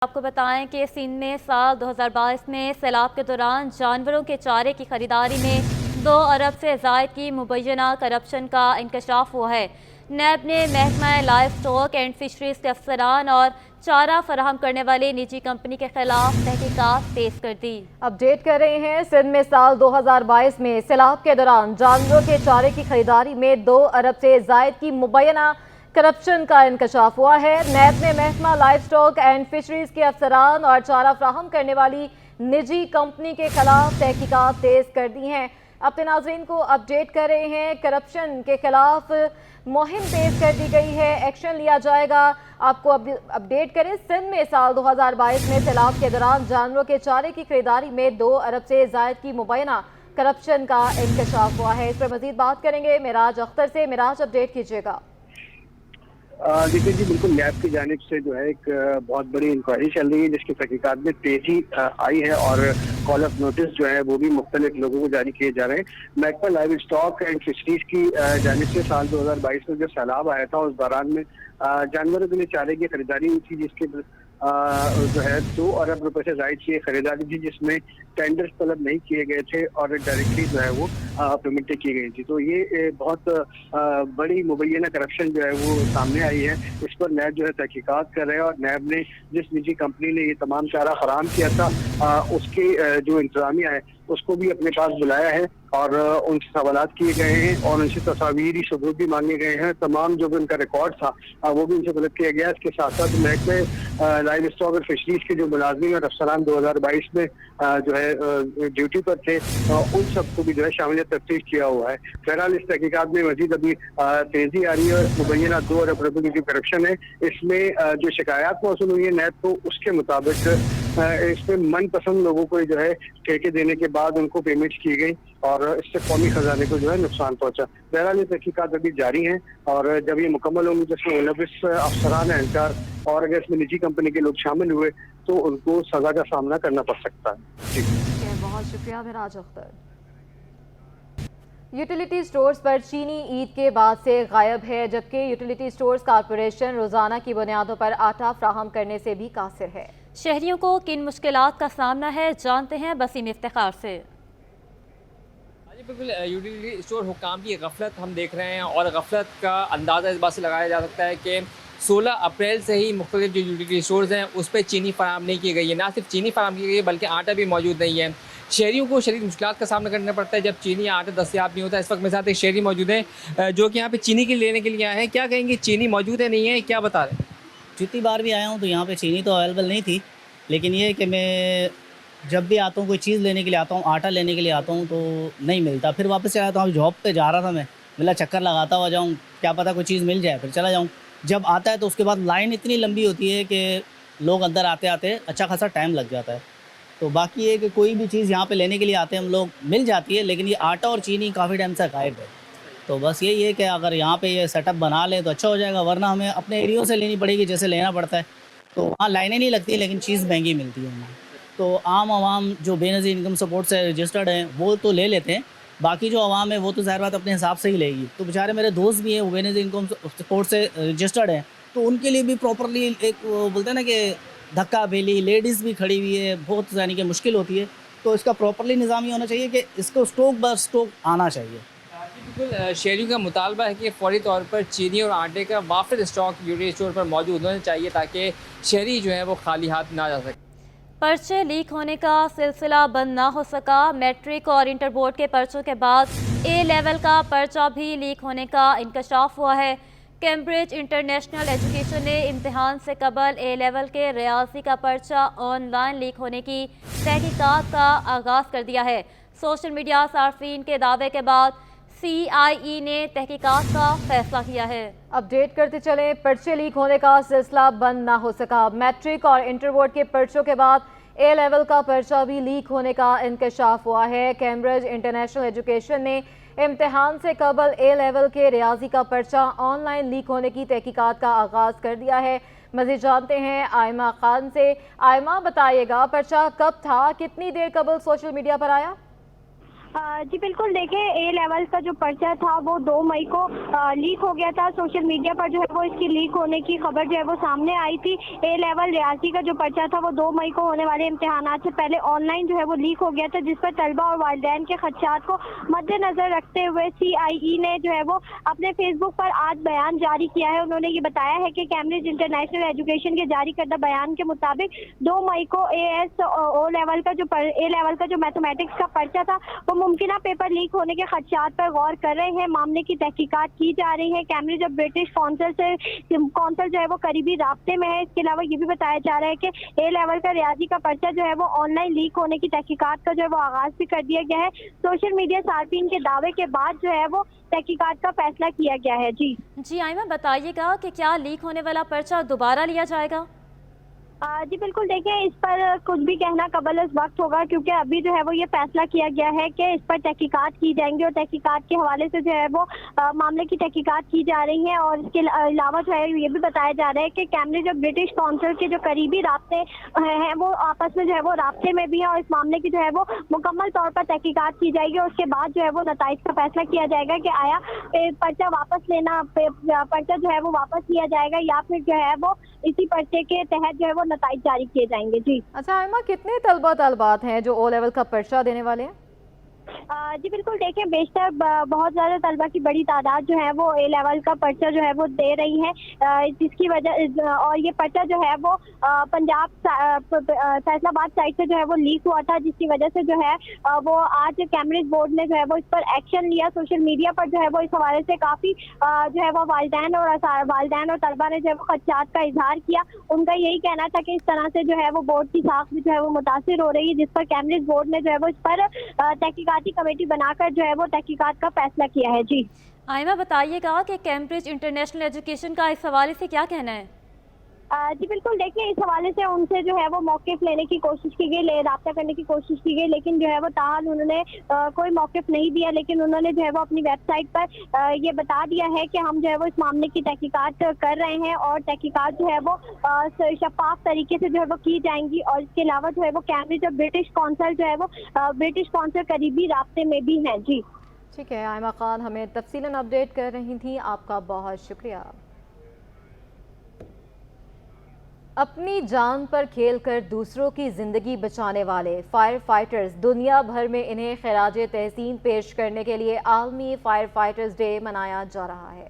آپ کو بتائیں کہ سندھ میں سال 2022 میں سیلاب کے دوران جانوروں کے چارے کی خریداری میں 2 ارب سے زائد کی مبینہ کرپشن کا انکشاف ہوا ہے۔ نیب نے محکمہ لائف اسٹاک اینڈ فشریز کے افسران اور چارہ فراہم کرنے والی نجی کمپنی کے خلاف تحقیقات تیز کر دی۔ اپڈیٹ کر رہے ہیں، سندھ میں سال 2022 میں سیلاب کے دوران جانوروں کے چارے کی خریداری میں 2 ارب سے زائد کی مبینہ کرپشن کا انکشاف ہوا ہے۔ نیب نے محکمہ لائف اسٹاک اینڈ فشریز کے افسران اور چارہ فراہم کرنے والی نجی کمپنی کے خلاف تحقیقات تیز کر دی ہیں۔ اپنے ناظرین کو اپڈیٹ کر رہے ہیں، کرپشن کے خلاف مہم تیز کر دی گئی ہے، ایکشن لیا جائے گا۔ آپ کو اپڈیٹ کریں، سندھ میں سال 2022 میں سیلاب کے دوران جانوروں کے چارے کی خریداری میں 2 ارب سے زائد کی مبینہ کرپشن کا انکشاف ہوا ہے۔ اس پر مزید بات کریں گے معراج اختر سے۔ معراج، اپڈیٹ کیجیے گا۔ دیکھیے جی، بالکل نیب کی جانب سے جو ہے ایک بہت بڑی انکوائری چل رہی ہے جس کی تحقیقات میں تیزی آئی ہے اور کال آف نوٹس جو ہے وہ بھی مختلف لوگوں کو جاری کیے جا رہے ہیں۔ محکمہ لائف اسٹاک اینڈ فشریز کی جانب سے سال 2022 میں جو سیلاب آیا تھا اس دوران میں جانوروں کے لیے چارے کی خریداری ہوئی تھی، جس کے جو ہے 2 ارب روپے سے زائد کی خریداری تھی، جس میں ٹینڈرز طلب نہیں کیے گئے تھے اور ڈائریکٹلی جو ہے وہ پیمنٹیں کی گئی تھی۔ تو یہ بہت بڑی مبینہ کرپشن جو ہے وہ سامنے آئی ہے۔ اس پر نیب جو ہے تحقیقات کر رہے ہیں اور نیب نے جس نجی کمپنی نے یہ تمام چارہ فراہم کیا تھا اس کے جو انتظامیہ ہے اس کو بھی اپنے پاس بلایا ہے اور ان سے سوالات کیے گئے ہیں اور ان سے تصاویری ثبوت بھی مانگے گئے ہیں۔ تمام جو بھی ان کا ریکارڈ تھا وہ بھی ان سے طلب کیا گیا۔ اس کے ساتھ ساتھ محکمہ لائف اسٹاک اور فشریز کے جو ملازمین اور افسران 2022 میں جو ہے ڈیوٹی پر تھے ان سب کو بھی جو ہے شاملیت تفتیش کیا ہوا ہے۔ بہرحال اس تحقیقات میں مزید ابھی تیزی آ رہی ہے۔ مبینہ 2 ارب روپے کی جو کرپشن ہے اس میں جو شکایات موصول ہوئی ہے نیب کو، اس کے مطابق اس میں من پسند لوگوں کو جو ہے ٹھیکے دینے کے بعد ان کو پیمنٹس کی گئی اور اس سے قومی خزانے کو جو ہے نقصان پہنچا۔ بہرحال یہ تحقیقات ابھی جاری ہیں اور جب یہ مکمل ہوں گی جس میں ملوث افسران اہلکار اور اگر اس میں نجی کمپنی کے لوگ شامل ہوئے تو ان کو سزا کا سامنا کرنا پڑ سکتا ہے۔ جی بہت شکریہ معراج اختر۔ یوٹیلیٹی سٹورز پر چینی عید کے بعد سے غائب ہے، جبکہ یوٹیلیٹی سٹورز کارپوریشن روزانہ کی بنیادوں پر آٹا فراہم کرنے سے بھی قاصر ہے۔ شہریوں کو کن مشکلات کا سامنا ہے، جانتے ہیں بسیم افتخار سے۔ بالکل، یوٹیلیٹی اسٹور حکام کی غفلت ہم دیکھ رہے ہیں اور غفلت کا اندازہ اس بات سے لگایا جا سکتا ہے کہ 16 اپریل سے ہی مختلف جو یوٹیلیٹی اسٹورز ہیں اس پہ چینی فراہم نہیں کی گئی ہے۔ نہ صرف چینی فراہم کی گئی ہے بلکہ آٹا بھی موجود نہیں ہے۔ شہریوں کو شدید مشکلات کا سامنا کرنا پڑتا ہے جب چینی یا آٹا دستیاب نہیں ہوتا۔ اس وقت میرے ساتھ ایک شہری موجود ہیں جو کہ یہاں پہ چینی کے لینے کے لیے آئے ہیں۔ کیا کہیں گے، چینی موجود ہے نہیں ہے، کیا بتا رہے ہیں؟ جتنی بار بھی آیا ہوں تو یہاں پہ چینی تو اویلیبل نہیں تھی، لیکن یہ کہ میں جب بھی آتا ہوں کوئی چیز لینے کے لیے آتا ہوں، آٹا لینے کے لیے آتا ہوں تو نہیں ملتا، پھر واپس چلا جاتا ہوں۔ جاب پہ جا رہا تھا میں، ملا چکر لگاتا ہوا جاؤں، کیا پتہ کوئی چیز مل جائے، پھر چلا جاؤں۔ جب آتا ہے تو اس کے بعد لائن اتنی لمبی ہوتی ہے کہ لوگ اندر آتے آتے اچھا خاصا ٹائم لگ جاتا ہے۔ تو باقی یہ کہ کوئی بھی چیز یہاں پہ لینے کے لیے آتے ہیں ہم لوگ، مل جاتی ہے، لیکن یہ آٹا اور چینی کافی ٹائم سے غائب ہے۔ تو بس یہی ہے کہ اگر یہاں پہ یہ سیٹ اپ بنا لیں تو اچھا ہو جائے گا، ورنہ ہمیں اپنے ایریوں سے لینی پڑے گی جیسے لینا پڑتا ہے۔ تو وہاں لائنیں نہیں لگتی لیکن چیز مہنگی ملتی ہے وہاں۔ تو عام عوام جو بے نظیر انکم سپورٹ سے رجسٹرڈ ہیں وہ تو لے لیتے ہیں، باقی جو عوام ہے وہ تو ظاہر بات اپنے حساب سے ہی لے گی۔ تو بیچارے میرے دوست بھی ہیں وہ بے نظیر انکم سپورٹ سے رجسٹرڈ ہیں، تو ان کے لیے بھی پراپرلی ایک بولتے ہیں نا کہ دھکا بیلی، لیڈیز بھی کھڑی ہوئی ہے، بہت یعنی کہ مشکل ہوتی ہے۔ تو اس کا پراپرلی نظام یہ ہونا چاہیے کہ اس کو اسٹاک بر اسٹاک آنا چاہیے۔ بالکل، شہریوں کا مطالبہ ہے کہ فوری طور پر چینی اور آٹے کا وافر اسٹاک یوٹیلیٹی اسٹور پر موجود ہونا چاہیے تاکہ شہری جو ہے وہ خالی ہاتھ نہ جا سکے۔ پرچے لیک ہونے کا سلسلہ بند نہ ہو سکا۔ میٹرک اور انٹر بورڈ کے پرچوں کے بعد اے لیول کا پرچہ بھی لیک ہونے کا انکشاف ہوا ہے۔ کیمبرج انٹرنیشنل ایجوکیشن نے امتحان سے قبل اے لیول کے ریاضی کا پرچہ آن لائن لیک ہونے کی تحقیقات کا آغاز کر دیا ہے۔ سوشل میڈیا صارفین کے دعوے کے بعد CIE نے تحقیقات کا فیصلہ کیا ہے۔ اپڈیٹ کرتے چلیں، پرچے لیک ہونے کا سلسلہ بند نہ ہو سکا۔ میٹرک اور انٹر بورڈ کے پرچوں کے بعد اے لیول کا پرچہ بھی لیک ہونے کا انکشاف ہوا ہے۔ کیمبرج انٹرنیشنل ایجوکیشن نے امتحان سے قبل اے لیول کے ریاضی کا پرچہ آن لائن لیک ہونے کی تحقیقات کا آغاز کر دیا ہے۔ مزید جانتے ہیں آئمہ خان سے۔ آئمہ، بتائیے گا پرچہ کب تھا، کتنی دیر قبل سوشل میڈیا پر آیا؟ जी बिल्कुल, देखिए ए लेवल का जो पर्चा था वो 2 मई को लीक हो गया था। सोशल मीडिया पर जो है वो इसकी लीक होने की खबर जो है वो सामने आई थी। ए लेवल रियासी का जो पर्चा था वो 2 मई को होने वाले इम्तिहानात से पहले ऑनलाइन जो है वो लीक हो गया था, जिस पर तलबा और वालिदैन के खदशात को मद्देनजर रखते हुए CIE ने जो है वो अपने फेसबुक पर आज बयान जारी किया है। उन्होंने ये बताया है कि कैम्ब्रिज इंटरनेशनल एजुकेशन के जारी करदा बयान के मुताबिक 2 मई को ए लेवल का जो मैथमेटिक्स का पर्चा था वो मुमकिन पेपर लीक होने के खदशात पर गौर कर रहे हैं। मामले की तहकीकात की जा रही है। कैम्ब्रिज और ब्रिटिश कौंसिल जो है वो करीबी राब्ते में है। इसके अलावा ये भी बताया जा रहा है कि ए लेवल का रियाजी का पर्चा जो है वो ऑनलाइन लीक होने की तहकीकात का जो है वो आगाज भी कर दिया गया है। सोशल मीडिया सार्फिन के दावे के बाद जो है वो तहकीकात का फैसला किया गया है। जी आइमा, बताइएगा कि क्या लीक होने वाला पर्चा दोबारा लिया जाएगा? जी बिल्कुल, देखिए इस पर कुछ भी कहना कबल इस वक्त होगा, क्योंकि अभी जो है वो ये फैसला किया गया है कि इस पर तहकीकात की जाएंगी और तहकीकात के हवाले से जो है वो मामले की तहकीकात की जा रही है। और इसके अलावा जो है ये भी बताया जा रहा है कि कैम्ब्रिज और ब्रिटिश काउंसिल के जो करीबी राब्ते हैं वो आपस में जो है वो राब्ते में भी हैं और इस मामले की जो है वो मुकम्मल तौर पर तहकीकात की जाएगी और उसके बाद जो है वो नताइज का फैसला किया जाएगा कि आया पर्चा जो है वो वापस लिया जाएगा या फिर जो है वो इसी पर्चे के तहत जो है वो नताइज जारी किए जाएंगे। जी अच्छा आयमा, कितने तलबात हैं जो ओ लेवल का पर्चा देने वाले हैं? जी बिल्कुल, देखिए बेशतर बहुत ज़्यादा तलबा की बड़ी तादाद जो है वो ए लेवल का पर्चा जो है वो दे रही है, जिसकी वजह और ये पर्चा जो है वो पंजाब फैसलाबाद साइड से जो है वो लीक हुआ था, जिसकी वजह से जो है वो आज कैम्ब्रिज बोर्ड ने जो है वो इस पर एक्शन लिया। सोशल मीडिया पर जो है वो इस हवाले से काफ़ी जो है वो वालिदैन और तलबा ने जो है वो खदशात का इजहार किया। उनका यही कहना था कि इस तरह से जो है वो बोर्ड की साख भी जो है वो मुतासिर हो रही है, जिस पर कैम्ब्रिज बोर्ड ने जो है वो इस पर तहकीकाती कमेटी बनाकर जो है वो तहकीकात का फैसला किया है। जी आइमा, बताइएगा कि कैम्ब्रिज इंटरनेशनल एजुकेशन का इस हवाले से क्या कहना है? जी बिल्कुल, देखिए इस हवाले से उनसे जो है वो मौक़िफ़ लेने की कोशिश की गई, राब्ता करने की कोशिश की गई, लेकिन जो है वो ताहाल उन्होंने कोई मौक़िफ़ नहीं दिया। लेकिन उन्होंने जो है वो अपनी वेबसाइट पर ये बता दिया है कि हम जो है वो इस मामले की तहकीकात कर रहे हैं और तहकीकात जो है वो शफाफ तरीके से जो है वो की जाएंगी। और इसके अलावा जो है वो कैम्ब्रिज और ब्रिटिश काउंसिल जो है वो ब्रिटिश काउंसिल करीबी राब्ते में भी हैं। जी ठीक है, आयमा खान हमें तफसीलन अपडेट कर रही थी, आपका बहुत शुक्रिया। अपनी जान पर खेलकर दूसरों की जिंदगी बचाने वाले फायर फाइटर्स, दुनिया भर में इन्हें खिराजे तहसीन पेश करने के लिए आलमी फायर फाइटर्स डे मनाया जा रहा है।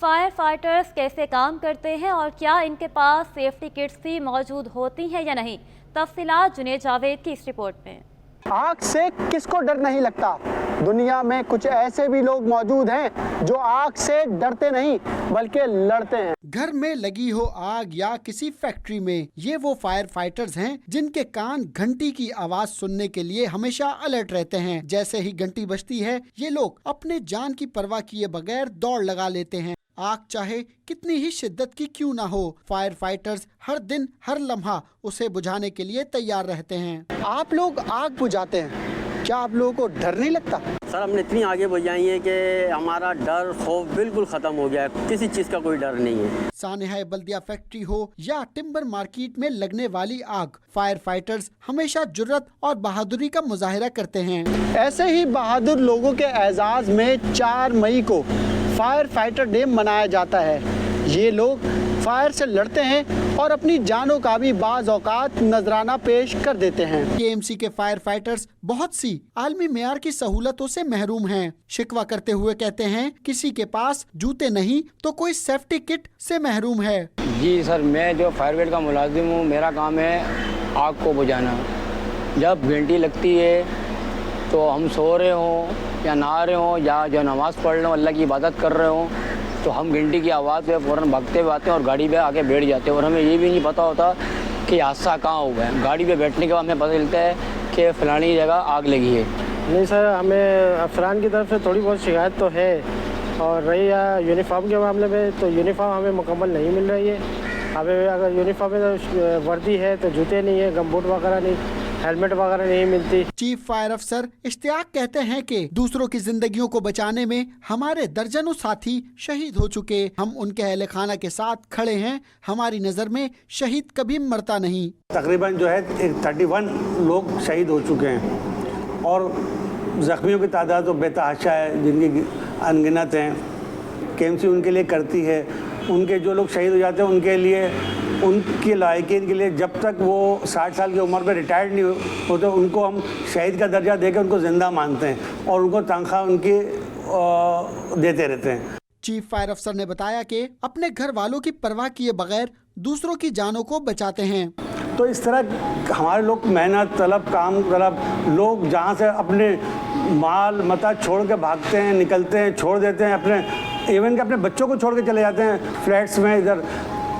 फायर फाइटर्स कैसे काम करते हैं और क्या इनके पास सेफ्टी किट्स भी मौजूद होती हैं या नहीं, तफसीलात जुनेद जावेद की इस रिपोर्ट में। आग से किसको डर नहीं लगता? दुनिया में कुछ ऐसे भी लोग मौजूद हैं जो आग से डरते नहीं बल्कि लड़ते हैं। घर में लगी हो आग या किसी फैक्ट्री में, ये वो फायर फाइटर्स हैं जिनके कान घंटी की आवाज सुनने के लिए हमेशा अलर्ट रहते हैं। जैसे ही घंटी बजती है, ये लोग अपने जान की परवाह किए बगैर दौड़ लगा लेते हैं। आग चाहे कितनी ही शिद्दत की क्यों ना हो, फायर फाइटर्स हर दिन हर लम्हा उसे बुझाने के लिए तैयार रहते हैं। आप लोग आग बुझाते हैं, क्या आप लोगों को डर नहीं लगता? सर, हमने इतनी आगे बुझाई है कि हमारा डर खौफ बिल्कुल ख़त्म हो गया है, किसी चीज़ का कोई डर नहीं है। सानेहा बल्दिया फैक्ट्री हो या टिम्बर मार्केट में लगने वाली आग, फायर फाइटर्स हमेशा जुर्रत और बहादुरी का मुजाहिरा करते हैं। ऐसे ही बहादुर लोगों के एजाज़ में 4 मई को फायर फाइटर डे मनाया जाता है। ये लोग फायर से लड़ते हैं और अपनी जानों का भी बाज़ औकात नजराना पेश कर देते हैं। KMC के फायर फाइटर्स बहुत सी आलमी मेयार की सहूलतों से महरूम हैं। शिकवा करते हुए कहते हैं, किसी के पास जूते नहीं तो कोई सेफ्टी किट से महरूम है। जी सर, मैं जो फायर ब्रिगेड का मुलाजिम हूँ, मेरा काम है आग को बुझाना। जब घंटी लगती है तो हम सो रहे हों या नहा रहे हों या जो नमाज़ पढ़ रहे हो, अल्लाह की इबादत कर रहे हों, तो हम घंटी की आवाज़ पे फ़ौरन भागते हुए आते हैं और गाड़ी पे आके बैठ जाते हैं। और हमें ये भी नहीं पता होता कि हादसा कहाँ हुआ है। गाड़ी पे बैठने के बाद हमें पता चलता है कि फ़लानी जगह आग लगी है। नहीं सर, हमें अफसरान की तरफ से थोड़ी बहुत शिकायत तो है, और रही यूनिफॉर्म के मामले में तो यूनिफॉर्म हमें मुकम्मल नहीं मिल रही है। हमें अगर यूनिफॉर्म में वर्दी है तो जूते नहीं है, गमबूट वगैरह नहीं, हेलमेट वगैरह नहीं मिलती। चीफ फायर अफसर इश्तियाक कहते हैं कि दूसरों की जिंदगियों को बचाने में हमारे दर्जनों साथी शहीद हो चुके, हम उनके अहले खाना के साथ खड़े हैं। हमारी नजर में शहीद कभी मरता नहीं। तकरीबन जो है 31 लोग शहीद हो चुके हैं और زخمیوں کی تعداد تو بے تحاشا ہے، جن کی انگنت ہیں. KMC ان کے لیے کرتی ہے. ان کے جو لوگ شہید ہو جاتے ہیں ان کے لیے، ان کی لائقین کے لیے، جب تک وہ 60 سال کی عمر پہ ریٹائرڈ نہیں ہوتے ان کو ہم شہید کا درجہ دے کے ان کو زندہ مانتے ہیں اور ان کو تنخواہ ان کی دیتے رہتے ہیں. چیف فائر افسر نے بتایا کہ اپنے گھر والوں کی پرواہ کیے بغیر دوسروں کی جانوں کو بچاتے ہیں. تو اس طرح ہمارے لوگ محنت طلب، کام طلب لوگ جہاں سے اپنے مال متا چھوڑ کے بھاگتے ہیں، نکلتے ہیں، چھوڑ دیتے ہیں، اپنے ایون کہ اپنے بچوں کو چھوڑ کے چلے جاتے ہیں فلیٹس میں ادھر،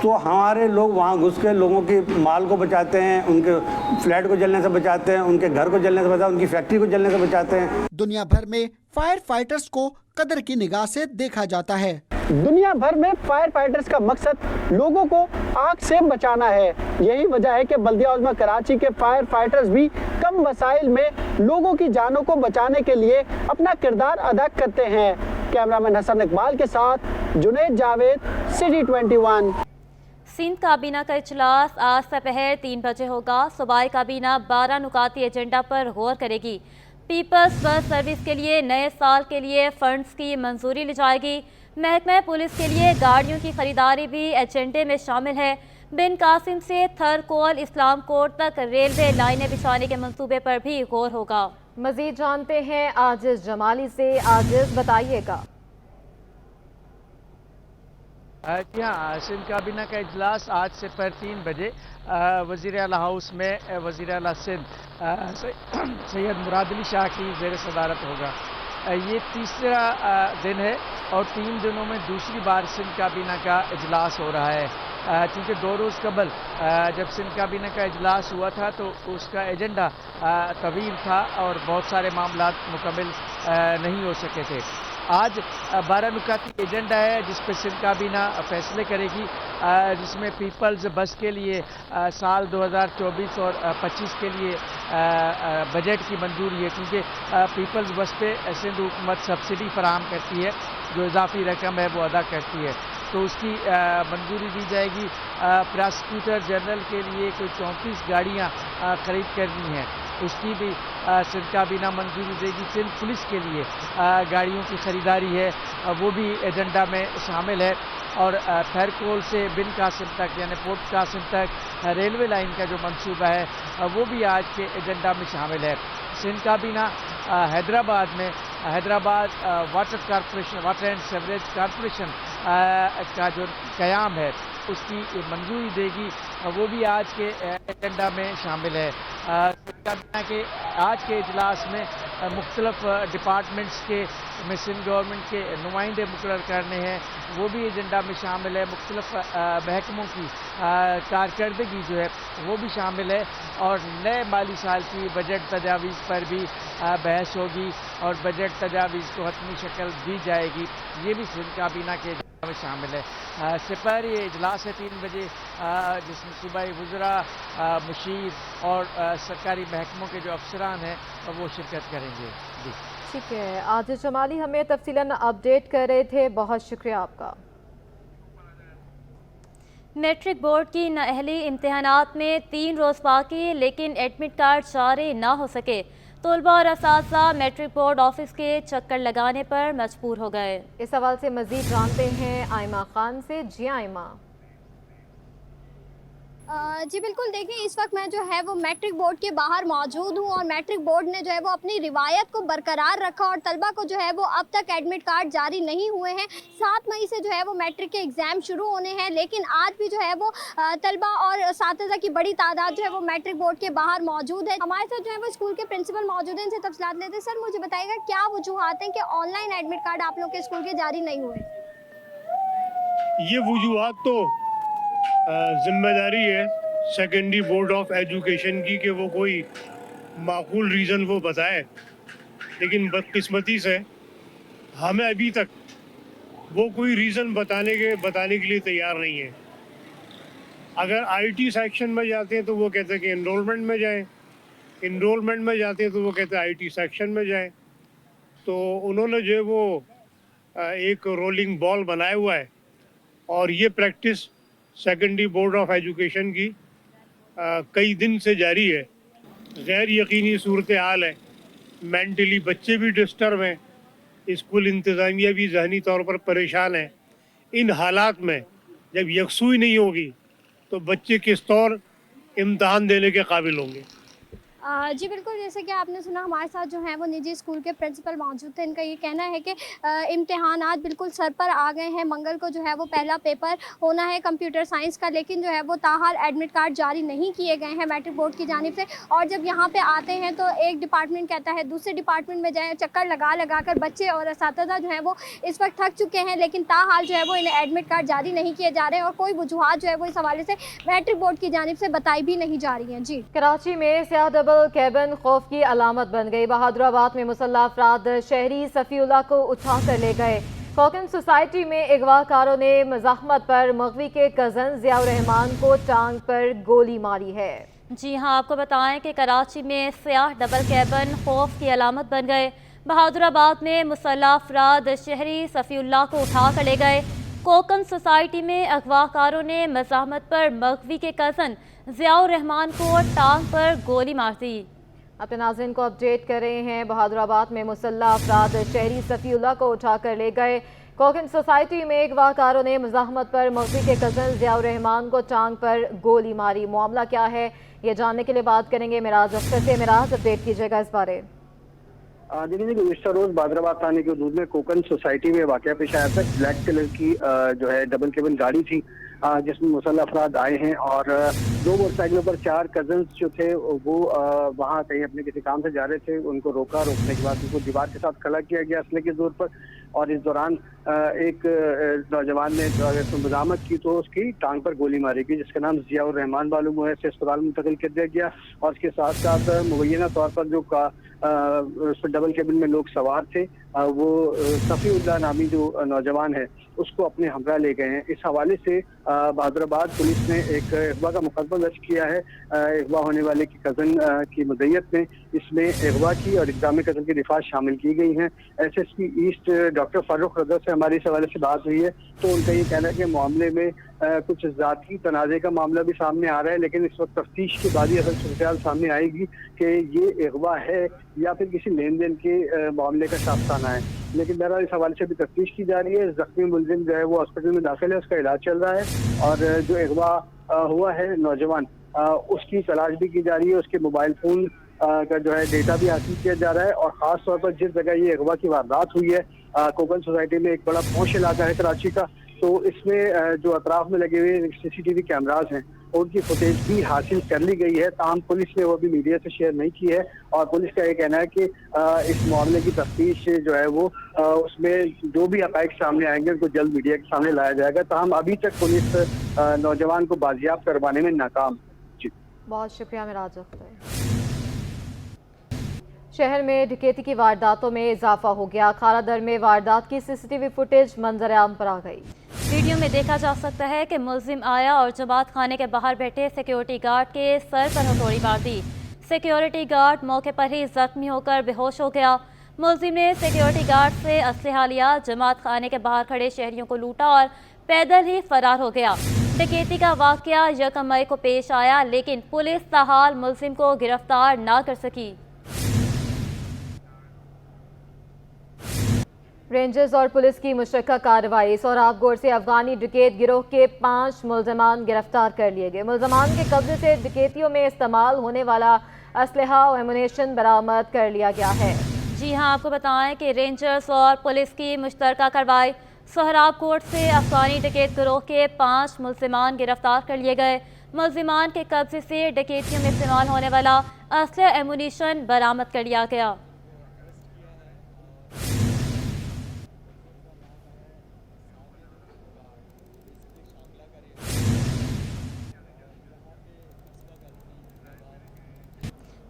تو ہمارے لوگ وہاں گھس کے لوگوں کی مال کو بچاتے ہیں، ان کے فلیٹ کو جلنے سے بچاتے ہیں، ان کے گھر کو جلنے سے بچاتے ہیں، ان کی فیکٹری کو جلنے سے بچاتے ہیں. دنیا بھر میں فائر فائٹرز کو قدر کی نگاہ سے دیکھا جاتا ہے. دنیا بھر میں فائر فائٹرز کا مقصد لوگوں کو آگ سے بچانا ہے. یہی وجہ ہے کہ بلدیہ عظمیٰ کراچی کے فائر فائٹرز بھی کم وسائل میں لوگوں کی جانوں کو بچانے کے لیے اپنا کردار ادا کرتے ہیں. کیمرامین حسن اقبال کے ساتھ جنید جاوید، سٹی 21. سندھ کابینہ کا اجلاس آج دوپہر 3 بجے ہوگا. صوبائی کابینہ 12 نکاتی ایجنڈا پر غور کرے گی. پیپلز بس سروس کے لیے نئے سال کے لیے فنڈز کی منظوری لی جائے گی. محکمہ پولیس کے لیے گاڑیوں کی خریداری بھی ایجنڈے میں شامل ہے. بن قاسم سے تھرکول اسلام کوٹ تک ریلوے لائنیں بچھانے کے منصوبے پر بھی غور ہوگا. مزید جانتے ہیں عاجز جمالی سے. عاجز بتائیے گا. جی ہاں، سندھ کابینہ کا اجلاس آج سے 3 بجے وزیر اعلیٰ ہاؤس میں وزیر اعلیٰ سندھ سید مراد علی شاہ کی زیر صدارت ہوگا. یہ تیسرا دن ہے اور 3 دنوں میں دوسری بار سندھ کابینہ کا اجلاس ہو رہا ہے. چونکہ 2 روز قبل جب سندھ کابینہ کا اجلاس ہوا تھا تو اس کا ایجنڈا طویل تھا اور بہت سارے معاملات مکمل نہیں ہو سکے تھے. آج 12 نکاتی ایجنڈا ہے جس پہ سندھ کابینہ فیصلے کرے گی، جس میں پیپلز بس کے لیے سال 2024 اور 25 کے لیے بجٹ کی منظوری ہے، کیونکہ پیپلز بس پہ سندھ حکومت سبسڈی فراہم کرتی ہے، جو اضافی رقم ہے وہ ادا کرتی ہے، تو اس کی منظوری دی جائے گی. پراسیکیوٹر جنرل کے لیے کوئی 34 گاڑیاں خرید کرنی ہیں، اس کی بھی سندھ کابینہ منظوری دے گی. سندھ پولیس کے لیے گاڑیوں کی خریداری ہے، وہ بھی ایجنڈا میں شامل ہے. اور تھرکول سے بن قاسم تک یعنی پورٹ قاسم تک ریلوے لائن کا جو منصوبہ ہے وہ بھی آج کے ایجنڈا میں شامل ہے. سندھ کابینہ Hyderabad water corporation, water and sewerage corporation کا جو قیام ہے اس کی منظوری دے گی، وہ بھی آج کے ایجنڈا میں شامل ہے. سندھ کابینہ کے آج کے اجلاس میں مختلف ڈپارٹمنٹس کے میں سندھ گورنمنٹ کے نمائندے مقرر کرنے ہیں، وہ بھی ایجنڈا میں شامل ہے. مختلف محکموں کی کارکردگی جو ہے وہ بھی شامل ہے اور نئے مالی سال کی بجٹ تجاویز پر بھی بحث ہوگی اور بجٹ تجاویز کو حتمی شکل دی جائے گی. یہ بھی سندھ کابینہ کے ایجنڈا میں شامل ہے. سپہر یہ اجلاس ہے 3 بجے جس میں صوبائی وزراء، مشیر اور سرکاری محکموں کے جو افسران ہیں وہ شرکت کریں گے. جی ٹھیک ہے. عاجز جمالی ہمیں تفصیلاً اپڈیٹ کر رہے تھے، بہت شکریہ آپ کا. میٹرک بورڈ کی نااہلی امتحانات میں 3 روز باقی لیکن ایڈمٹ کارڈ جاری نہ ہو سکے. طلباء اور اساتذہ میٹرک بورڈ آفس کے چکر لگانے پر مجبور ہو گئے. اس حوالے سے مزید جانتے ہیں آئمہ خان سے. جی آئمہ. جی بالکل، دیکھیں اس وقت میں جو ہے وہ میٹرک بورڈ کے باہر موجود ہوں اور میٹرک بورڈ نے جو ہے وہ اپنی روایت کو برقرار رکھا اور طلبہ کو جو ہے وہ اب تک ایڈمٹ کارڈ جاری نہیں ہوئے ہیں. 7 مئی سے جو ہے وہ میٹرک کے ایگزام شروع ہونے ہیں لیکن آج بھی جو ہے وہ طلبہ اور اساتذہ کی بڑی تعداد جو ہے وہ میٹرک بورڈ کے باہر موجود ہے. ہمارے ساتھ جو ہے وہ اسکول کے پرنسپل موجود ہیں، ان سے تفصیلات لیتے ہیں. سر مجھے بتائیے گا کیا وجوہات ہیں کہ آن لائن ایڈمٹ کارڈ آپ لوگ کے اسکول کے جاری نہیں ہوئے؟ یہ وجوہات تو ذمہ داری ہے سیکنڈری بورڈ آف ایجوکیشن کی کہ وہ کوئی معقول ریزن وہ بتائے، لیکن بدقسمتی سے ہمیں ابھی تک وہ کوئی ریزن بتانے کے لیے تیار نہیں ہے. اگر آئی ٹی سیکشن میں جاتے ہیں تو وہ کہتے ہیں کہ انرولمنٹ میں جائیں، انرولمنٹ میں جاتے ہیں تو وہ کہتے ہیں آئی ٹی سیکشن میں جائیں. تو انہوں نے جو ہے وہ ایک رولنگ بال بنایا ہوا ہے اور یہ practice secondary board of education کی کئی دن سے جاری ہے. غیر یقینی صورتحال ہے मेंटली बच्चे भी डिस्टर्ब हैं, स्कूल इंतज़ामिया भी ज़हनी तौर पर परेशान है। इन हालात में जब यकसुई नहीं होगी तो बच्चे किस तौर इम्तहान देने के काबिल होंगे। जी बिल्कुल, जैसे कि आपने सुना हमारे साथ जो हैं वो निजी स्कूल के प्रिंसिपल मौजूद थे। इनका ये कहना है कि इम्तिहानात बिल्कुल सर पर आ गए हैं। मंगल को जो है वो पहला पेपर होना है कंप्यूटर साइंस का, लेकिन जो है वो ताहाल एडमिट कार्ड जारी नहीं किए गए हैं मैट्रिक बोर्ड की जानिब से। और जब यहाँ पे आते हैं तो एक डिपार्टमेंट कहता है दूसरे डिपार्टमेंट में जाएँ, चक्कर लगा कर बच्चे और असातिज़ा जो है वो इस वक्त थक चुके हैं, लेकिन ताहाल जो है वो इन्हें एडमिट कार्ड जारी नहीं किए जा रहे हैं और कोई वजूहात जो है वो इस हवाले से मैट्रिक बोर्ड की जानिब से बताई भी नहीं जा रही हैं। जी, कराची में स्याह डबल कैबिन खौफ की अलामत बन गई। बहादुराबाद में मुसल्लह अफराद शहरी सफ़ीउल्लाह को उठा कर ले गए। कोकन सोसाइटी में अगवाकारों ने मज़ाहमत पर मगवी के कज़न ज़ियाउर रहमान को टांग पर गोली मारी है। जी हाँ, आपको बताएं कि कराची में स्याह डबल कैबिन खौफ की अलामत बन गए। बहादुराबाद में मुसल्लह अफराद शहरी सफ़ीउल्लाह को उठा कर ले गए। कोकन सोसाइटी में अगवाकारों ने मज़ाहमत पर मगवी के कज़न ज़ियाउर रहमान को टांग पर गोली मार दी। अपने नाज़रीन को अपडेट कर रहे हैं। बहादुराबाद में मुसल्लह अफराद शहरी सफ़ीउल्लाह को उठा कर ले गए। कोकन सोसाइटी में अगवाकारों ने मज़ाहमत पर मगवी के कज़न ज़ियाउर रहमान को टांग पर गोली मारी। मामला क्या है ये जानने के लिए बात करेंगे मिराज अख्तर से। मिराज, अपडेट कीजिएगा इस बारे। देखिए, गुज़िश्ता रोज बहादुराबाद थाने की हदूद में कोकन सोसाइटी में वाक़या पेश आया था। ब्लैक कलर की जो है डबल केबिन गाड़ी थी जिसमें मुसल्लह अफराद आए हैं और दो मोटरसाइकिलों पर चार कजन्स जो थे वो वहाँ कहीं अपने किसी काम से जा रहे थे। उनको रोकने के बाद उनको दीवार के साथ खड़ा किया गया असले के जोर पर, और इस दौरान एक नौजवान ने मज़ाहमत की तो उसकी टांग पर गोली मारी गई, जिसका नाम ज़ियाउर रहमान मालूम हुआ है। इसे अस्पताल मुंतकिल कर दिया गया और इसके साथ साथ मुबैना तौर पर जो डबल केबिन में लोग सवार थे वो सफ़ीउल्लाह नामी जो नौजवान है उसको अपने हमरा ले गए हैं। इस हवाले से बहादुराबाद पुलिस ने एक अगवा का मुकदमा दर्ज किया है। अगवा होने वाले की कज़न की मदय्यत में इसमें अगवा की और इक़दाम कत्ल की दिफात शामिल की गई हैं। SSP ईस्ट डॉक्टर फारूक रज़ा से हमारी इस हवाले से बात हुई है तो उनका ये कहना है कि मामले में कुछ ज़ाती तनाज़े का मामला भी सामने आ रहा है, लेकिन इस वक्त तफ्तीश के बाद ही असल सूरत सामने आएगी कि ये अगवा है या फिर किसी लेन देन के मामले का साफसाना है। लेकिन बहरहाल इस हवाले से भी तफ्तीश की जा रही है। जख्मी मुलजिम जो है वो हॉस्पिटल में दाखिल है, उसका इलाज चल रहा है और जो अगवा हुआ है नौजवान उसकी तलाश भी की जा रही है। उसके मोबाइल फ़ोन का जो है डेटा भी हासिल किया जा रहा है और ख़ास तौर पर जिस जगह ये अगवा की वारदात हुई है कोकन सोसाइटी में एक बड़ा पौश इलाका है कराची का, तो इसमें जो अतराफ में लगे हुए CCTV कैमराज हैं उनकी फुटेज भी हासिल कर ली गई है। ताहम पुलिस ने वो भी मीडिया से शेयर नहीं की है और पुलिस का ये कहना है कि इस मामले की तफ्तीश जो है वो उसमें जो भी हक़ाइक़ सामने आएंगे उनको जल्द मीडिया के सामने लाया जाएगा। ताहम अभी तक पुलिस नौजवान को बाजियाब करवाने में नाकाम। जी, बहुत शुक्रिया मिराज अख्तर। शहर में डकैती की वारदातों में इजाफा हो गया। खारादर में वारदात की CCTV फुटेज मंजर आम पर आ गई। वीडियो में देखा जा सकता है कि मुलजिम आया और जमात खाने के बाहर बैठे सिक्योरिटी गार्ड के सर पर हथौड़ी मार दी। सिक्योरिटी गार्ड मौके पर ही जख्मी होकर बेहोश हो गया। मुलजिम ने सिक्योरिटी गार्ड से असलहा लिया, जमात खाने के बाहर खड़े शहरियों को लूटा और पैदल ही फरार हो गया। डकैती का वाकया 1 मई को पेश आया, लेकिन पुलिस ताहाल मुलजिम को गिरफ्तार ना कर सकी। रेंजर्स और पुलिस की मुश्तरका कार्रवाई। सोहराबगोड़ से अफगानी डकैत गिरोह के 5 मुलजमान गिरफ्तार कर लिए गए। मुलजमान के कब्जे से डकैतियों में इस्तेमाल होने वाला असलहा और एमुनेशन बरामद कर लिया गया है। जी हाँ, आपको बताएं कि रेंजर्स और पुलिस की मुश्तरका कार्रवाई। सोहराबगोड़ से अफगानी डकैत गिरोह के 5 मुलजमान गिरफ्तार कर लिए गए। मुलजमान के कब्जे से डकैतियों में इस्तेमाल होने वाला असलहा एमुनेशन बरामद कर लिया गया।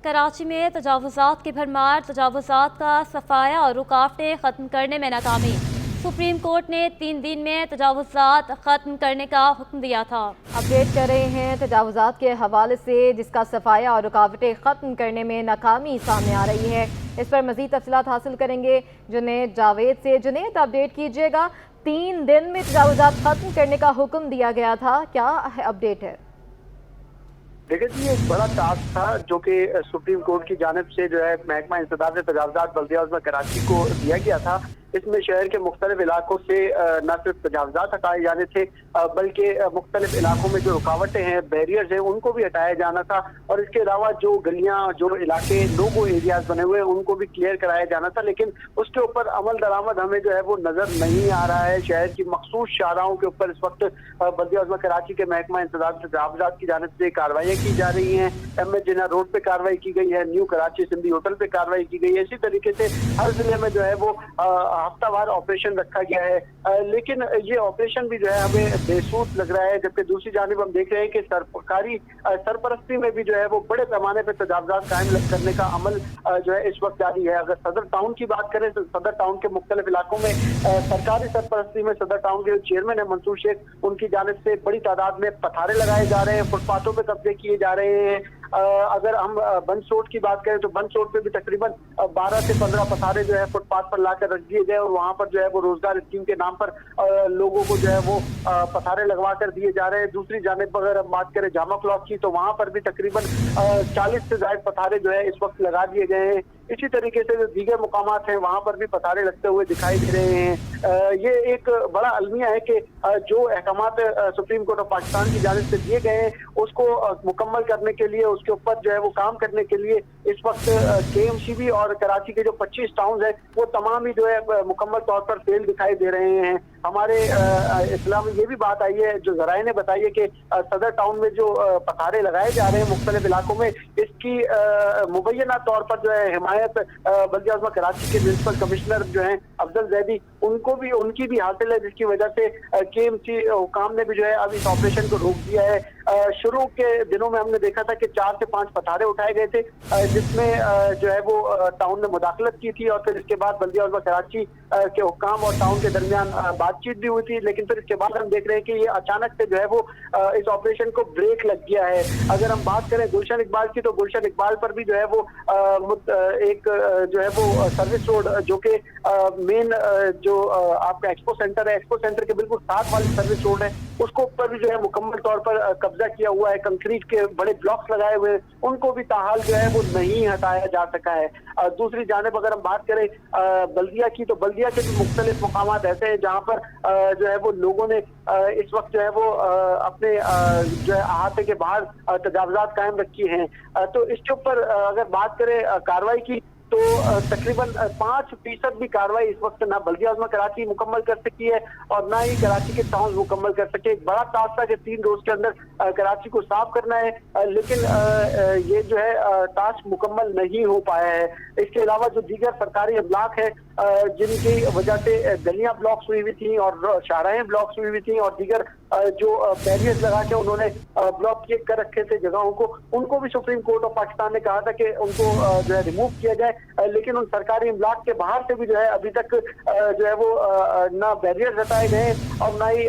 कराची में तजावुज़ात की भरमार, तजावुज़ात का सफाया और रुकावटें ख़त्म करने में नाकामी। सुप्रीम कोर्ट ने 3 दिन में तजावुज़ात ख़त्म करने का हुक्म दिया था। अपडेट कर रहे हैं तजावुज़ात के हवाले से, जिसका सफाया और रुकावटें ख़त्म करने में नाकामी सामने आ रही है। इस पर मज़ीद तफसीलात हासिल करेंगे जुनैद जावेद से। जुनैद, अपडेट कीजिएगा, 3 दिन में तजावुज़ात ख़त्म करने का हुक्म दिया गया था, क्या अपडेट है? देखिए जी, एक बड़ा टास्क था जो कि सुप्रीम कोर्ट की जानिब से जो है महकमा इंसदाद तजावजात बल्दिया उज़्मा कराची को दिया गया था। इसमें शहर के मुख्तलिफ इलाकों से न सिर्फ तजावजात हटाए जाने थे बल्कि मुख्तलिफ इलाकों में जो रुकावटें हैं, बैरियर्स हैं, उनको भी हटाया जाना था। और इसके अलावा जो गलियां, जो इलाके नो गो एरियाज बने हुए हैं, उनको भी क्लियर कराया जाना था। लेकिन उसके ऊपर अमल दरामद हमें जो है वो नजर नहीं आ रहा है। शहर की मखसूस शाहराहों के ऊपर इस वक्त बल्दिया उज़्मा कराची के महकमा इंसदाद तजावजात की जानिब से कार्रवाइयाँ की जा रही हैं। एम जिना रोड पे कार्रवाई की गई है, न्यू कराची सिंधी होटल पे कार्रवाई की गई है। इसी तरीके से हर जिले में जो है वो हफ्तावार ऑपरेशन रखा गया है। लेकिन ये ऑपरेशन भी जो है हमें बेसूद लग रहा है, जबकि दूसरी जानिब हम देख रहे हैं कि सरकारी सरपरस्ती में भी जो है वो बड़े पैमाने पर तजावजात कायम करने का अमल जो है इस वक्त जारी है। अगर सदर टाउन की बात करें तो सदर टाउन के मुख्तलिफ इलाकों में सरकारी सरपरस्ती में सदर टाउन के चेयरमैन है मंसूर शेख, उनकी जानिब से बड़ी तादाद में पथारे लगाए जा रहे हैं, फुटपाथों पर कब्जे किए जा रहे हैं। अगर हम बंस रोड की बात करें तो बंस रोड पे भी तकरीबन 12 से 15 पथारे जो है फुटपाथ पर लाकर रख दिए गए और वहां पर जो है वो रोजगार स्कीम के नाम पर लोगों को जो है वो पथारे लगवा कर दिए जा रहे हैं। दूसरी जानिब अगर हम बात करें जामा क्लॉक की तो वहां पर भी तकरीबन 40 से ज्यादा पथारे जो है इस वक्त लगा दिए गए हैं। इसी तरीके से जो दीगर मुकामात हैं वहां पर भी पथारे लगते हुए दिखाई दे रहे हैं। ये एक बड़ा अलमिया है कि जो अहकामात सुप्रीम कोर्ट ऑफ पाकिस्तान की जानिब से दिए गए हैं उसको मुकम्मल करने के लिए, उसके ऊपर जो है वो काम करने के लिए इस वक्त KMCB और कराची के जो 25 टाउन है वो तमाम ही जो है मुकम्मल तौर पर फेल दिखाई दे रहे हैं। हमारे इस्लाम में ये भी बात आई है, जो जराए ने बताई है कि सदर टाउन में जो पथारे लगाए जा रहे हैं मुख्तलिफ इलाकों में, इसकी मुबैना तौर पर जो है हिमायत बल्दिया उज़्मा कराची के म्युनिसिपल कमिश्नर जो हैं अफजल जैदी, उनकी भी हासिल है, जिसकी वजह से KMC हुकाम ने भी जो है अब इस ऑपरेशन को रोक दिया है। शुरू के दिनों में हमने देखा था कि 4 से 5 पथारे उठाए गए थे जिसमें जो है वो टाउन ने मुदाखलत की थी और फिर इसके बाद बल्दिया उज़्मा कराची के हुकाम और टाउन के दरमियान बातचीत भी हुई थी। लेकिन फिर इसके बाद हम देख रहे हैं कि ये अचानक से जो है वो इस ऑपरेशन को ब्रेक लग गया है। अगर हम बात करें गुलशन इकबाल की तो गुलशन इकबाल पर भी जो है वो एक जो है वो सर्विस रोड जो कि मेन जो आपका एक्सपो सेंटर है, एक्सपो सेंटर के बिल्कुल साथ वाली सर्विस रोड है, उसको ऊपर भी जो है मुकम्मल तौर पर कब्जा किया हुआ है। कंक्रीट के बड़े ब्लॉक्स लगाए हुए हैं, उनको भी ताहाल जो है वो नहीं हटाया जा सका है। दूसरी जानिब अगर हम बात करें बल्दिया की तो बल्दिया के भी मुख्तलिफ मकामात ऐसे हैं जहाँ पर जो है वो लोगों ने इस वक्त जो है वो अपने जो है अहाते के बाहर तजावजात कायम रखी हैं। तो इसके ऊपर अगर बात करें कार्रवाई की तो तकरीबन 5% भी कार्रवाई इस वक्त ना बल्दिया उज़्मा कराची मुकम्मल कर सकी है और ना ही कराची के टाउन मुकम्मल कर सके। एक बड़ा टास्क था कि 3 रोज के अंदर कराची को साफ करना है, लेकिन ये जो है टास्क मुकम्मल नहीं हो पाया है। इसके अलावा जो दीगर सरकारी अमलाक है जिनकी वजह से गलियां ब्लॉक्स हुई हुई थी और शाहराहें ब्लॉक्स हुई हुई थी और दीगर जो बैरियर्स लगा के उन्होंने ब्लॉक किए कर रखे थे जगहों को, उनको भी सुप्रीम कोर्ट ऑफ पाकिस्तान ने कहा था कि उनको जो है रिमूव किया जाए। लेकिन उन सरकारी ब्लॉक के बाहर से भी जो है अभी तक जो है वो ना बैरियर्स हटाए गए और ना ही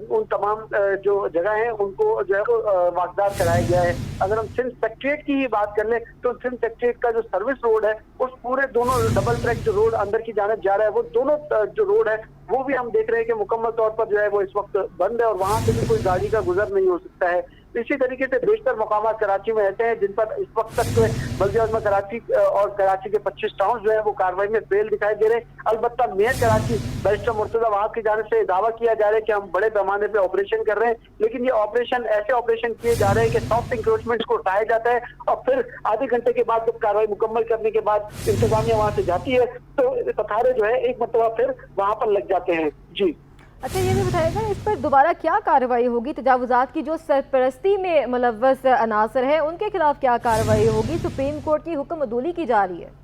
उन तमाम जो जगह हैं उनको जो है वो वाकदार कराया गया है। अगर हम सिंध सेक्रेटरीट की ही बात कर लें तो सिंध सेक्रेटरीट का जो सर्विस रोड है उस पूरे दोनों डबल ट्रैक जो रोड अंदर की जानिब जा रहा है वो दोनों जो रोड है वो भी हम देख रहे हैं कि मुकम्मल तौर पर जो है वो इस वक्त बंद है और वहां से भी कोई गाड़ी का गुजर नहीं हो सकता है। इसी तरीके से बेशतर मकामात कराची में ऐसे हैं जिन पर इस वक्त तक बल्दिया उज़्मा कराची और कराची के 25 टाउन जो है वो कार्रवाई में फेल दिखाई दे रहे हैं। अलबत्ता मेयर कराची बैरिस्टर मुर्तजा वहाब की जानिब से दावा किया जा रहा है कि हम बड़े पैमाने पे ऑपरेशन कर रहे हैं, लेकिन ये ऑपरेशन ऐसे ऑपरेशन किए जा रहे हैं कि सॉफ्ट इंक्रोचमेंट्स को उठाया जाता है और फिर आधे घंटे के बाद जब कार्रवाई मुकम्मल करने के बाद इंतजामिया वहां से जाती है तो पथारे जो है एक मरतबा फिर वहां पर लग जाते हैं। जी अच्छा, ये भी बताइएगा इस पर दोबारा क्या कार्रवाई होगी? तजावुज़ात की जो सरपरस्ती में मुलव्वस अनासर है उनके खिलाफ क्या कार्रवाई होगी? सुप्रीम कोर्ट की हुक्म अदूली की जा रही है।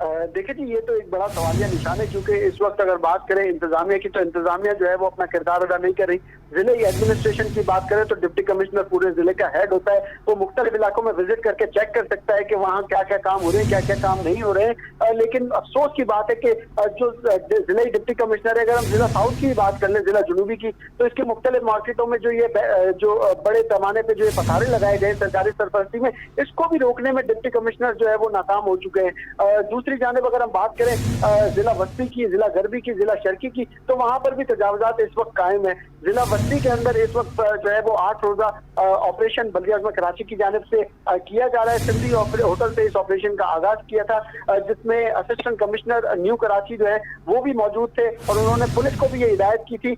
देखिए जी, ये तो एक बड़ा सवालिया निशान है क्योंकि इस वक्त अगर बात करें इंतजामिया की तो इंतजामिया जो है वो अपना किरदार अदा नहीं कर रही। जिले एडमिनिस्ट्रेशन की बात करें तो डिप्टी कमिश्नर पूरे जिले का हेड होता है, वो मुख्तलिफ इलाकों में विजिट करके चेक कर सकता है कि वहाँ क्या क्या काम हो रहे हैं, क्या क्या काम नहीं हो रहे हैं। लेकिन अफसोस की बात है कि जो जिले डिप्टी कमिश्नर है, अगर हम जिला साउथ की बात कर लें, जिला जुनूबी की, तो इसके मुख्तलिफ मार्केटों में जो बड़े पैमाने पे जो पथारे लगाए गए सरकारी सरपरस्ती में, इसको भी रोकने में डिप्टी कमिश्नर जो है वो नाकाम हो चुके हैं। दूसरी जानिब अगर हम बात करें जिला वस्ती की, जिला गरबी की, जिला शर्की की, तो वहाँ पर भी तजावुजात इस वक्त कायम है। जिला वस्ती के अंदर इस वक्त जो है वो 8 रोजा ऑपरेशन बल्दिया अजमा कराची की जानिब से किया जा रहा है। सिंधी होटल से इस ऑपरेशन का आगाज किया था, जिसमें असिस्टेंट कमिश्नर न्यू कराची जो है वो भी मौजूद थे और उन्होंने पुलिस को भी ये हिदायत की थी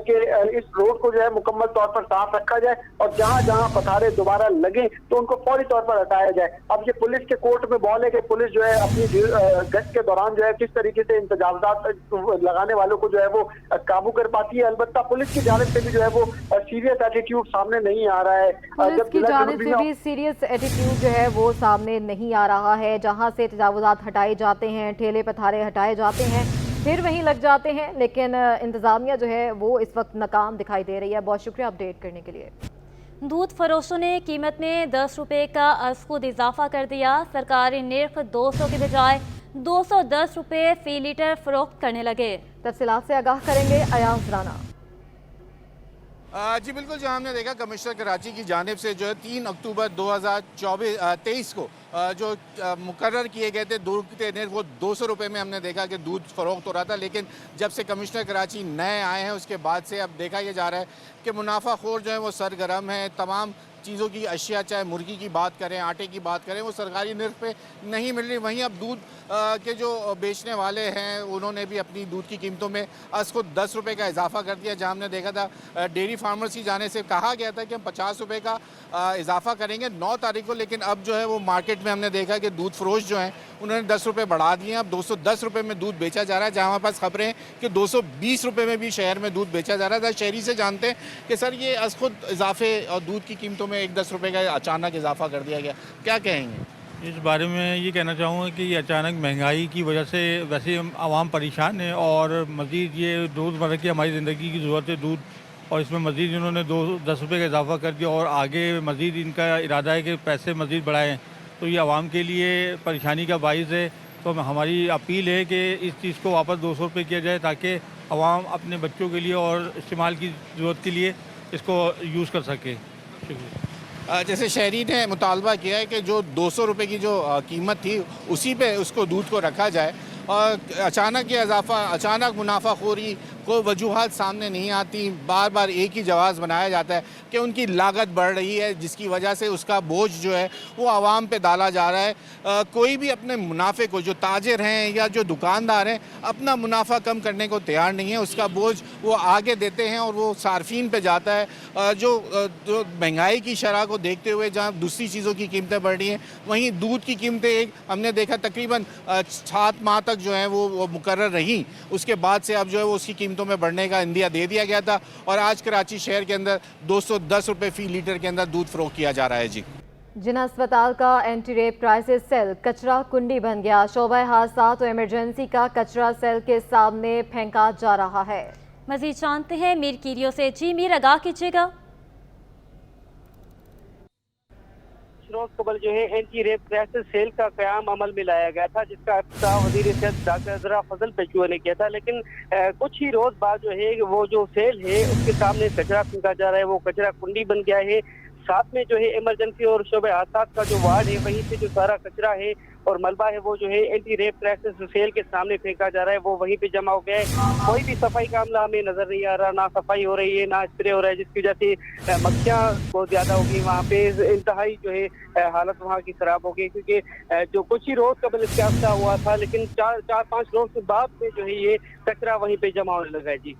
कि इस रोड को जो है मुकम्मल तौर पर साफ रखा जाए और जहाँ जहाँ पथारे दोबारा लगे तो उनको फौरी तौर पर हटाया जाए। अब ये पुलिस के कोर्ट में बॉल है कि पुलिस जो है अपनी गश्त के दौरान जो है किस तरीके से इन तजावुजात लगाने वालों को जो है वो काबू कर पाती है। अलबत्ता पुलिस की जानिब से भी जो है वो सीरियस एटीट्यूड सामने नहीं आ रहा है। पुलिस की जानिब से भी सीरियस एटीट्यूड जो है वो सामने नहीं आ रहा है। जहां से तजावुजात हटाए जाते हैं, ठेले पथारे हटाए जाते हैं, फिर वहीं लग जाते हैं, लेकिन इंतजामिया जो है वो इस वक्त नाकाम दिखाई दे रही है। बहुत शुक्रिया अपडेट करने के लिए। दूध फरोशों ने कीमत में 10 रुपये का खुद इजाफा कर दिया। सरकारी निर्ख 200 के बजाय 210 रुपये फी लीटर फरोख्त करने लगे। तफसीलात से आगाह करेंगे अयाज राना। जी बिल्कुल, जहाँ हमने देखा कमिश्नर कराची की जानिब से जो है 3 अक्टूबर 2023 को जो मुकर्रर किए गए थे दूध के निर्ख वो 200 रुपये में हमने देखा कि दूध फरोख्त हो रहा था। लेकिन जब से कमिश्नर कराची नए आए हैं उसके बाद से अब देखा ये जा रहा है कि मुनाफाखोर जो है वो सरगर्म है। तमाम चीज़ों की अशिया, चाहे मुर्गी की बात करें, आटे की बात करें, वो सरकारी निर्ख पे नहीं मिल रही। वहीं अब दूध के जो बेचने वाले हैं उन्होंने भी अपनी दूध की कीमतों में खुद 10 रुपये का इजाफा कर दिया। जहाँ हमने देखा था डेयरी फार्मर्स की जाने से कहा गया था कि हम 50 रुपये का इजाफा करेंगे 9 तारीख को, लेकिन अब जो है वो मार्केट में हमने देखा कि दूध फरोश जो हैं उन्होंने 10 रुपये बढ़ा दिए। अब 210 रुपये में दूध बेचा जा रहा है, जहाँ हमारे पास खबरें हैं कि 220 रुपये में भी शहर में दूध बेचा जा रहा है। शहरी से जानते हैं कि सर ये खुद इजाफे और दूध की कीमतों में 1-10 रुपये का अचानक इजाफा कर दिया गया, क्या कहेंगे? इस बारे में ये कहना चाहूँगा कि ये अचानक महंगाई की वजह से वैसे आवाम परेशान है और मज़ीद ये रोज़मर्रा की हमारी ज़िंदगी की ज़रूरत है दूध, और इसमें मज़ीद इन्होंने 10 रुपये का इजाफा कर दिया और आगे मज़ीद इनका इरादा है कि पैसे मज़ीद बढ़ाएँ, तो ये आवाम के लिए परेशानी का बाइस है। तो हमारी अपील है कि इस चीज़ को वापस 200 रुपये किया जाए ताकि आवाम अपने बच्चों के लिए और इस्तेमाल की ज़रूरत के लिए इसको यूज़ कर सके। शुक्रिया। जैसे शहरी ने मुतालबा किया है कि जो 200 रुपये की जो कीमत थी उसी पे उसको दूध को रखा जाए और अचानक ये इजाफा, अचानक मुनाफाखोरी को वजूहात सामने नहीं आती। बार बार एक ही जवाब बनाया जाता है कि उनकी लागत बढ़ रही है जिसकी वजह से उसका बोझ जो है वो आवाम पे डाला जा रहा है। कोई भी अपने मुनाफे को, जो ताजिर हैं या जो दुकानदार हैं, अपना मुनाफा कम करने को तैयार नहीं है। उसका बोझ वो आगे देते हैं और वो सार्फिन पे जाता है। जो महंगाई की शरह को देखते हुए जहाँ दूसरी चीज़ों की कीमतें बढ़ रही हैं, वहीं दूध की कीमतें हमने देखा तकरीबन 7 माह तक जो है वो मुकर्रर रही। उसके बाद से अब जो है वो उसकी कीमतों में बढ़ने का इंदिया दे दिया गया था और आज कराची शहर के अंदर 210 रुपये फी लीटर के अंदर दूध फरोख्त किया जा रहा है। जी, जिना अस्पताल का एंटी रेप क्राइसिस सेल कचरा कुंडी बन गया। शोबा हादसात और इमरजेंसी का कचरा सेल के सामने फेंका जा रहा है। मजीद जानते हैं मीर कीरियो से। जी मीर, आगाह कीजिएगा। रोज कबल जो है एंटी रेप क्राइसिस सेल का क़याम अमल में लाया गया था, जिसका इफ्तिताह वज़ीर सेहत डॉक्टर अज़रा फजल पेशवा ने किया था। लेकिन कुछ ही रोज बाद जो है वो जो सेल है उसके सामने कचरा फेंका जा रहा है, वो कचरा कुंडी बन गया है। साथ में जो है इमरजेंसी और शोबे हादसात का जो वार्ड है वहीं से जो सारा कचरा है और मलबा है वो जो है एंटी रेप क्राइसिस सेल के सामने फेंका जा रहा है, वो वहीं पे जमा हो गया है। कोई भी सफाई का अमला हमें नजर नहीं आ रहा, ना सफाई हो रही है ना स्प्रे हो रहा है, जिसकी वजह से मक्खियाँ बहुत ज्यादा होगी। वहाँ पे इंतहाई जो है हालत वहाँ की खराब हो गई, क्योंकि जो कुछ ही रोज कबल इसका हादसा हुआ था, लेकिन 4-5 रोज के बाद में जो है ये कचरा वहीं पे जमा होने लगा है। जी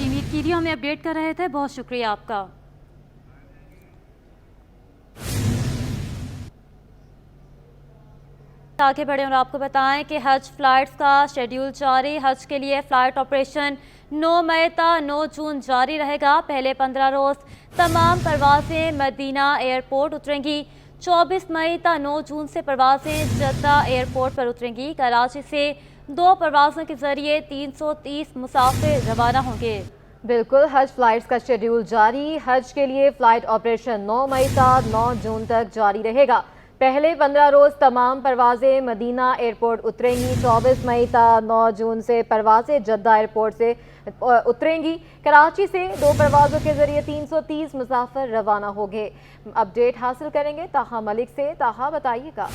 मीर कीरियो हमें अपडेट कर रहे थे, बहुत शुक्रिया आपका। आगे बढ़े और आपको बताएं कि हज फ्लाइट्स का शेड्यूल जारी। हज के लिए फ़्लाइट ऑपरेशन 9 मई ता 9 जून जारी रहेगा। पहले 15 रोज़ तमाम परवाज़ें मदीना एयरपोर्ट उतरेंगी। 24 मई ता 9 जून से परवाज़ें जद्दा एयरपोर्ट पर उतरेंगी। कराची से 2 परवाज़ों के ज़रिए 330 मुसाफिर रवाना होंगे। बिल्कुल, हज फ्लाइट्स का शेड्यूल जारी। हज के लिए फ़्लाइट ऑपरेशन 9 मई ता 9 जून तक जारी रहेगा। पहले 15 रोज़ तमाम परवाज़ें मदीना एयरपोर्ट उतरेंगी। 24 मई ता 9 जून से परवाज़ें जद्दा एयरपोर्ट से उतरेंगी। कराची से 2 परवाज़ों के ज़रिए 330 मुसाफिर रवाना होंगे। अपडेट हासिल करेंगे ताहा मलिक से। ताहा, बताइएगा।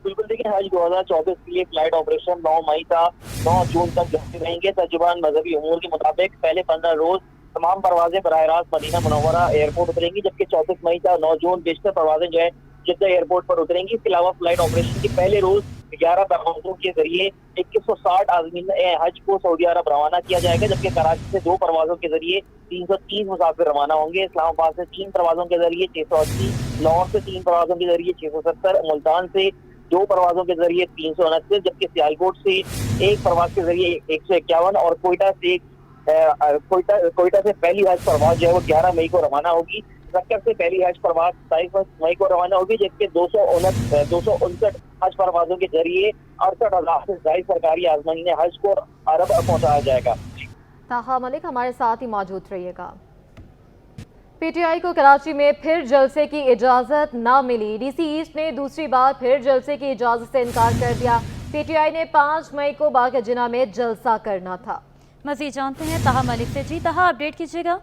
बिल्कुल देखिए, हज 2024 के लिए फ्लाइट ऑपरेशन 9 मई का 9 जून तक जारी रहेंगे। तर्जुमान मजहबी उमूर के मुताबिक पहले 15 रोज तमाम परवाजें बराह रास्त मदीना मुनव्वरा एयरपोर्ट उतरेंगी, जबकि 24 मई का 9 जून बेशतर परवाजें जो है जिद्दा एयरपोर्ट पर उतरेंगी। इसके अलावा फ्लाइट ऑपरेशन के पहले रोज 11 परवाजों के जरिए 2160 आज़मीन हज को सऊदी अरब रवाना किया जाएगा, जबकि कराची से 2 परवाजों के जरिए 330 मुसाफिर रवाना होंगे। इस्लामाबाद से 3 परवाजों के जरिए 680, लाहौर से 3 परवाजों के जरिए 670, मुल्तान से 2 परवाजों के जरिए 329, जबकि सियालकोट से 1 परवाज के जरिए 151 और कोयटा से पहली हज परवाज जो है वो 11 मई को रवाना होगी। सक्कर से पहली हज परवाज 27 मई को रवाना होगी, जबकि 259 हज परवाजों के जरिए 68,000 से ज्यादा सरकारी आज़माइन हज को अरब पहुंचाया जाएगा। ताहा मलिक हमारे साथ ही मौजूद रहिएगा। पीटीआई को कराची में फिर जलसे की इजाज़त न मिली। डीसी ईस्ट ने दूसरी बार फिर जलसे की इजाज़त से इनकार कर दिया। पीटीआई ने 5 मई को बाग जिना में जलसा करना था। मज़ीद जानते हैं ताहा मलिक से। जी ताहा, अपडेट कीजिएगा।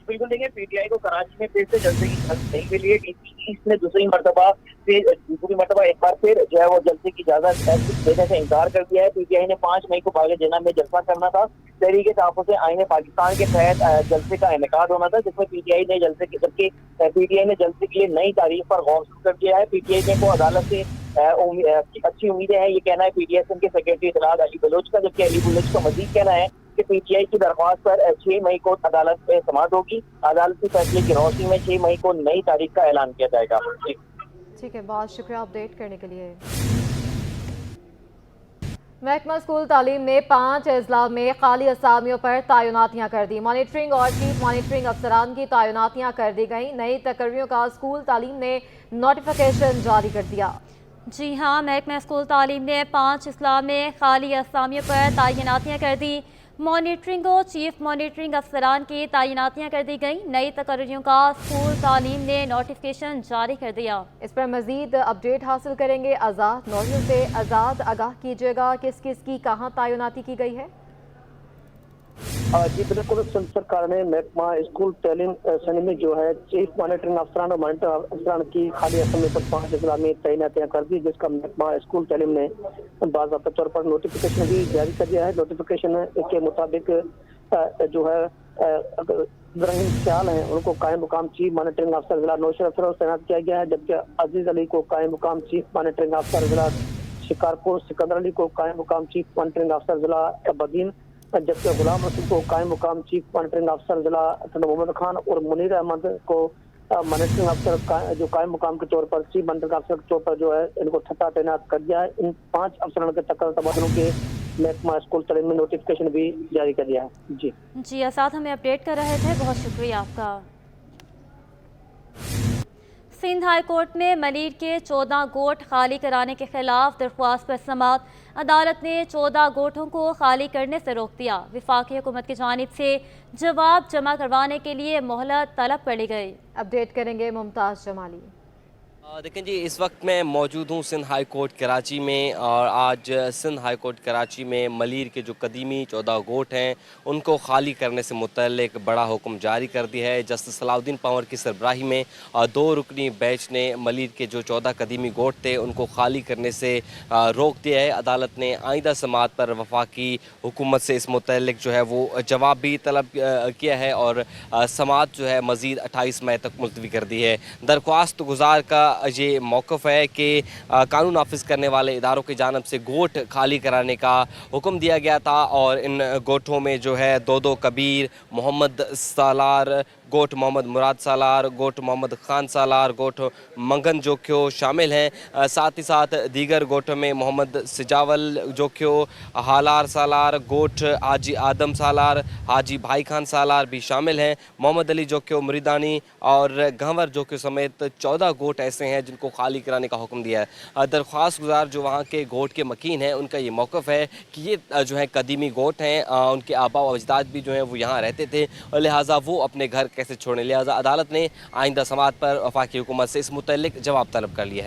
बिल्कुल देखिए, पीटीआई को कराची में फिर से जलसे की इजाजत नहीं मिली है। डीसी ईस्ट ने दूसरी मरतबा एक बार फिर जो है वो जलसे की इजाजत देने से इनकार कर दिया है। पीटीआई ने 5 मई को बाग जिना में जलसा करना था। तहरीक तहफ़्फ़ुज़ आईन पाकिस्तान के तहत जलसे का इनेकाद होना था, जिसमें पीटीआई ने जलसे के लिए नई तारीख पर गौर कर दिया है। पीटीआई ने को अदालत से अच्छी उम्मीदें हैं, ये कहना है पीटीआई के सेक्रेटरी इत्तलात अली बलोच का, जबकि अली बलोच का मजीद कहना है कि पीटीआई की दरख्वास्त पर 6 मई को अदालत में समाअत होगी। अदालती फैसले की रोशनी में 6 मई को नई तारीख का ऐलान किया जाएगा। ठीक है, बहुत शुक्रिया अपडेट करने के लिए। महकमा स्कूल तालीम ने 5 अजला में खाली असामियों पर तैनातियाँ कर दी। मॉनिटरिंग और चीफ मॉनिटरिंग अफसरान की तैनातियाँ कर दी गई। नई तकर्रियों का स्कूल तालीम ने नोटिफिकेशन जारी कर दिया। जी हाँ, महकमा स्कूल तालीम ने 5 अजला में खाली असामियों पर तैनातियाँ कर दी। मॉनिटरिंग और चीफ मॉनिटरिंग अफसरान की तैनातियाँ कर दी गई। नई तकर्रियों का स्कूल तालीम ने नोटिफिकेशन जारी कर दिया। इस पर मजीद अपडेट हासिल करेंगे आज़ाद नौरियों से। आज़ाद, आगाह कीजिएगा किस किस की कहाँ तैनाती की गई है? जी बिल्कुल, सरकार ने महकमा स्कूल तालीम सनी में जो है चीफ मॉनिटरिंग अफसरान और मॉनिटरिंग अफसरान की खाली असामी पर 5 अजला में तैनातियाँ कर दी, जिसका महकमा स्कूल तालीम ने बाज़ाब्ता तौर पर नोटिफिकेशन भी जारी कर दिया है। नोटिफिकेशन के मुताबिक जो है इब्राहिम ख्याल हैं उनको कायम मुकाम चीफ मॉनिटरिंग अफसर जिला नौशहर अफसर तैनात किया गया है, जबकि अजीज अली को कायम मुकाम चीफ मॉनिटरिंग अफसर जिला शिकारपुर, सिकंदर अली को कायम मुकाम चीफ मॉनिटरिंग अफसर जिला बदीन, जबकि गुलाम रसूल को कायम मुकाम चीफ मॉनिटरिंग अफसर जिला मोहम्मद खान और मुनीर अहमद को मॉनिटरिंग अफसर जो कायम मुकाम के तौर पर चीफ मॉनिटरिंग अफसर के तौर पर जो है इनको छठा तैनात कर दिया है। इन 5 अफसरान के तबादलों के महकमा स्कूल तालीम में नोटिफिकेशन भी जारी कर दिया है। जी साथ हमें अपडेट कर रहे थे, बहुत शुक्रिया आपका। सिंध हाई कोर्ट में मलीर के 14 गोट खाली कराने के खिलाफ दरख्वास्त पर समाअत। अदालत ने 14 गोटों को खाली करने से रोक दिया। वफाकी हुकूमत की जानिब से जवाब जमा करवाने के लिए मोहलत तलब कर ली गई। अपडेट करेंगे मुमताज़ जमाली। देखें जी, इस वक्त मैं मौजूद हूँ सिंध हाई कोर्ट कराची में, और आज सिंध हाई कोर्ट कराची में मलीर के जो कदीमी 14 गोट हैं उनको खाली करने से मुतल्लिक बड़ा हुक्म जारी कर दिया है। जस्टिस सलाउद्दीन पंवर की सरबराही में 2 रुकनी बेंच ने मलीर के जो 14 कदीमी गोट थे उनको खाली करने से रोक दिया है। अदालत ने आइंदा समाअत पर वफाकी हुकूमत से इस मुतल्लिक जो है वो जवाब भी तलब किया है, और समाअत जो है मज़ीद 28 मई तक मुलतवी कर दी है। दरख्वास्त गुजार का ये मौक़िफ़ है कि कानून नाफिज करने वाले इदारों की जानिब से गोट खाली कराने का हुक्म दिया गया था, और इन गोटों में जो है 2 कबीर, मोहम्मद सालार, गोट मोहम्मद मुराद सालार, गोट मोहम्मद खान सालार, गोट मंगन जोख्यो शामिल हैं। साथ ही साथ दीगर गोटों में मोहम्मद सिजावल जोख्यो, हालार सालार, गोट हाजी आदम सालार, हाजी भाई खान सालार भी शामिल हैं। मोहम्मद अली जोख्यो मुरीदानी और गंवर जोख्यो समेत 14 गोट ऐसे हैं जिनको खाली कराने का हुक्म दिया है। दरख्वास्त गुजार जो वहाँ के गोट के मकीन हैं उनका ये मौक़िफ़ है कि ये जो है कदीमी गोट हैं, उनके आबा व अजदाद भी जो हैं वो यहाँ रहते थे, और लिहाजा वो अपने घर कैसे छोड़ने। लिहाजा अदालत ने आइंदा समाअत पर वफाकी हुकूमत से इस मुतल्लिक जवाब तलब कर लिया है।